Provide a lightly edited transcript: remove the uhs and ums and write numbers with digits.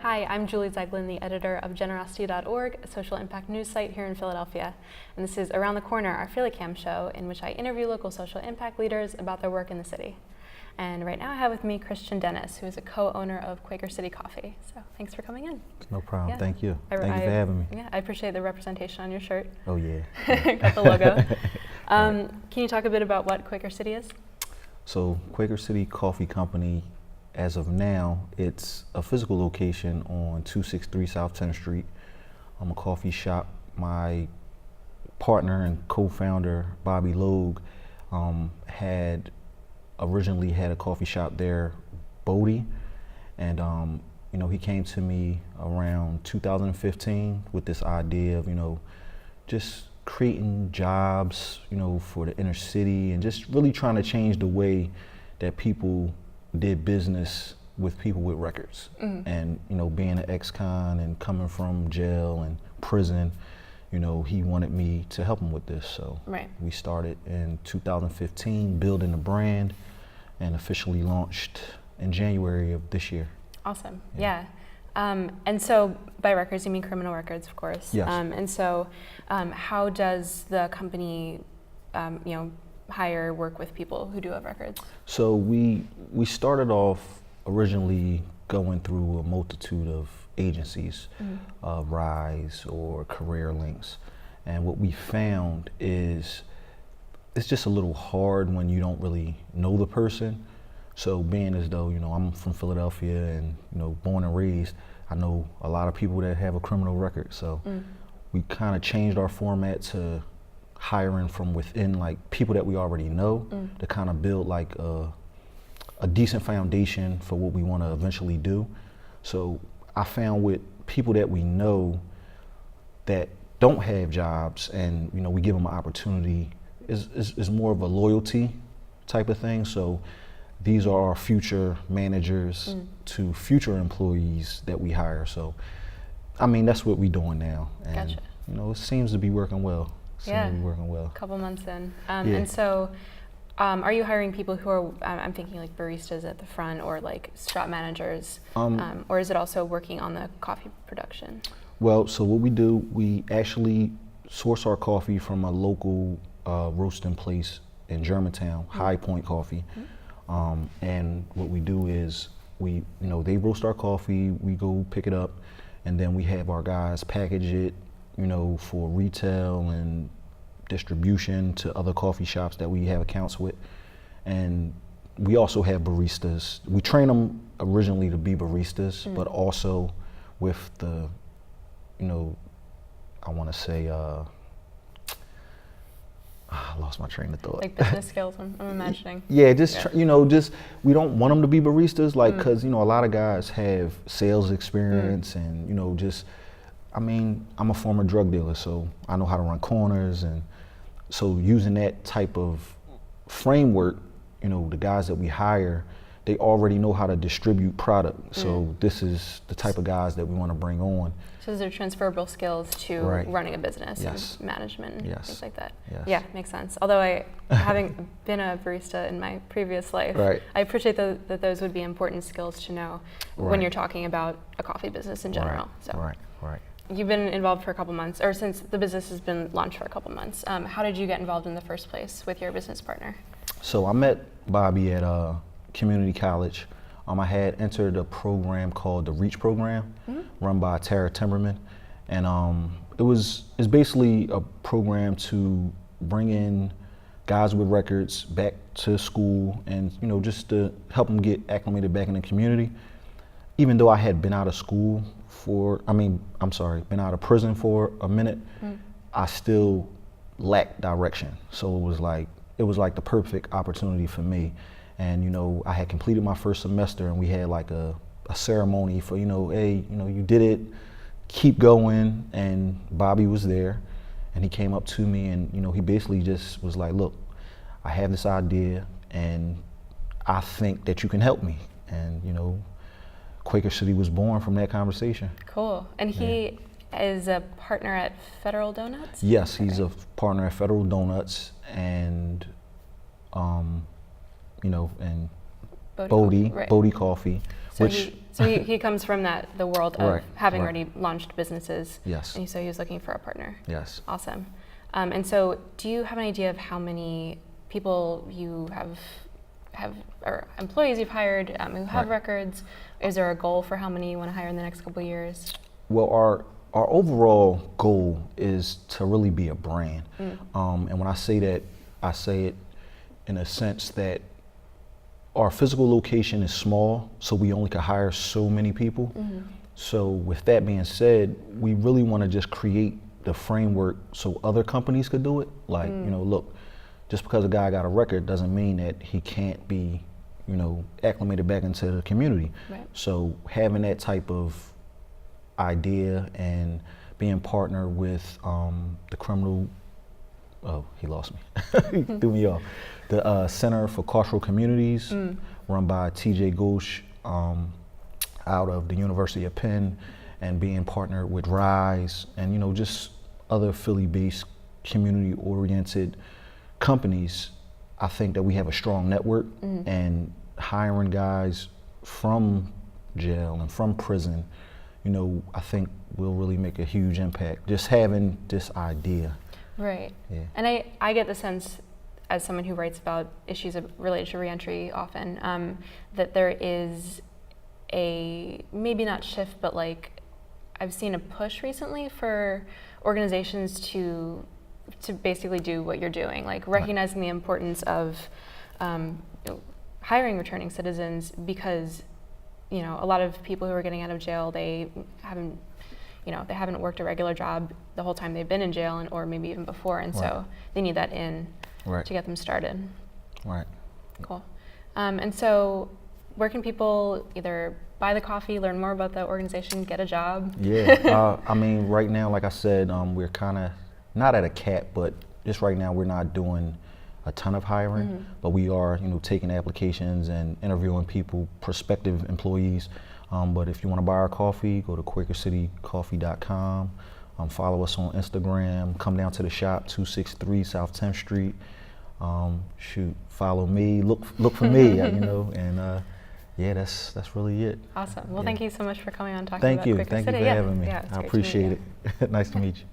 Hi, I'm Julie Zeglin, the editor of Generosity.org, a social impact news site here in Philadelphia. And this is Around the Corner, our PhillyCam show, in which I interview local social impact leaders about their work in the city. And right now I have with me Christian Dennis, who is a co-owner of Quaker City Coffee. So thanks for coming in. No problem. Yeah. Thank you. Thank you for having me. Yeah, I appreciate the representation on your shirt. Oh, yeah. Got the logo. Can you talk a bit about what Quaker City is? So Quaker City Coffee Company, as of now, it's a physical location on 263 South 10th Street. I'm a coffee shop. My partner and co-founder, Bobby Logue, had originally had a coffee shop there, Bodie, and he came to me around 2015 with this idea of just creating jobs for the inner city and just really trying to change the way that people did business with people with records. And being an ex-con and coming from jail and prison, he wanted me to help him with this. So we started in 2015 building the brand and officially launched in January of this year. Awesome. Yeah. And so by records, you mean criminal records, of course. Yes. And so how does the company work with people who do have records? So we started off originally going through a multitude of agencies, Rise or Career Links. And what we found is it's just a little hard when you don't really know the person. So being as though, I'm from Philadelphia and, born and raised, I know a lot of people that have a criminal record. So we kind of changed our format to hiring from within, like people that we already know, to kind of build like a decent foundation for what we want to eventually do. So I found with people that we know that don't have jobs and, we give them an opportunity, is more of a loyalty type of thing. So these are our future managers to future employees that we hire. So, that's what we're doing now. And, gotcha. It seems to be working well. A couple months in. And so are you hiring people who are, I'm thinking like baristas at the front or like shop managers, or is it also working on the coffee production? Well, so what we do, we actually source our coffee from a local roasting place in Germantown, High Point Coffee. And what we do is they roast our coffee, we go pick it up, and then we have our guys package it, for retail and distribution to other coffee shops that we have accounts with. And we also have baristas. We train them originally to be baristas, but also with the, I want to say, I lost my train of thought. Like business skills, I'm imagining. Yeah, just we don't want them to be baristas, like, because a lot of guys have sales experience and I'm a former drug dealer, so I know how to run corners, and so using that type of framework, the guys that we hire, they already know how to distribute product. So this is the type of guys that we want to bring on. So those are transferable skills to running a business and management and things like that. Yeah, makes sense. Although having been a barista in my previous life, I appreciate that those would be important skills to know when you're talking about a coffee business in general. So. You've been involved for a couple months, or since the business has been launched for a couple months. How did you get involved in the first place with your business partner? So I met Bobby at community college. I had entered a program called the REACH program, run by Tara Timberman, and it's basically a program to bring in guys with records back to school and just to help them get acclimated back in the community. Even though I had been out of school been out of prison for a minute, I still lacked direction. So it was like the perfect opportunity for me. And I had completed my first semester, and we had like a ceremony for hey, you did it, keep going. And Bobby was there, and he came up to me, and he basically just was like, look, I have this idea, and I think that you can help me. And Quaker City was born from that conversation. Cool. And he is a partner at Federal Donuts? Yes, he's a partner at Federal Donuts, and and Bodie Coffee. So he comes from the world of having already launched businesses. Yes. And so he was looking for a partner. Yes. Awesome. And so do you have an idea of how many people you have or employees you've hired who have records? Is there a goal for how many you want to hire in the next couple of years? Well, our overall goal is to really be a brand. And when I say that, I say it in a sense that our physical location is small, so we only can hire so many people. So with that being said, we really want to just create the framework so other companies could do it. Like, look, just because a guy got a record doesn't mean that he can't be, acclimated back into the community. Right. So having that type of idea and being partnered with the criminal, he lost me, he threw me off. The Center for Cultural Communities, run by TJ Ghosh out of the University of Penn, and being partnered with RISE and just other Philly-based community-oriented companies. I think that we have a strong network, and hiring guys from jail and from prison, I think will really make a huge impact. Just having this idea. Right. Yeah. And I get the sense, as someone who writes about issues related to reentry often, that there is a, maybe not shift, but like I've seen a push recently for organizations to basically do what you're doing, like recognizing the importance of hiring returning citizens, because a lot of people who are getting out of jail, they haven't worked a regular job the whole time they've been in jail, or maybe even before, and so they need that in to get them started. Right. Cool. And so where can people either buy the coffee, learn more about the organization, get a job? Yeah, right now, like I said, we're kind of not at a cap, but just right now we're not doing a ton of hiring, but we are, taking applications and interviewing people, prospective employees. But if you want to buy our coffee, go to QuakerCityCoffee.com. Follow us on Instagram. Come down to the shop, 263 South 10th Street. Follow me. Look for me. And that's really it. Awesome. Well, thank you so much for coming on and talking about Quaker City. Thank you for having me. Yeah, I appreciate it. Nice to meet you.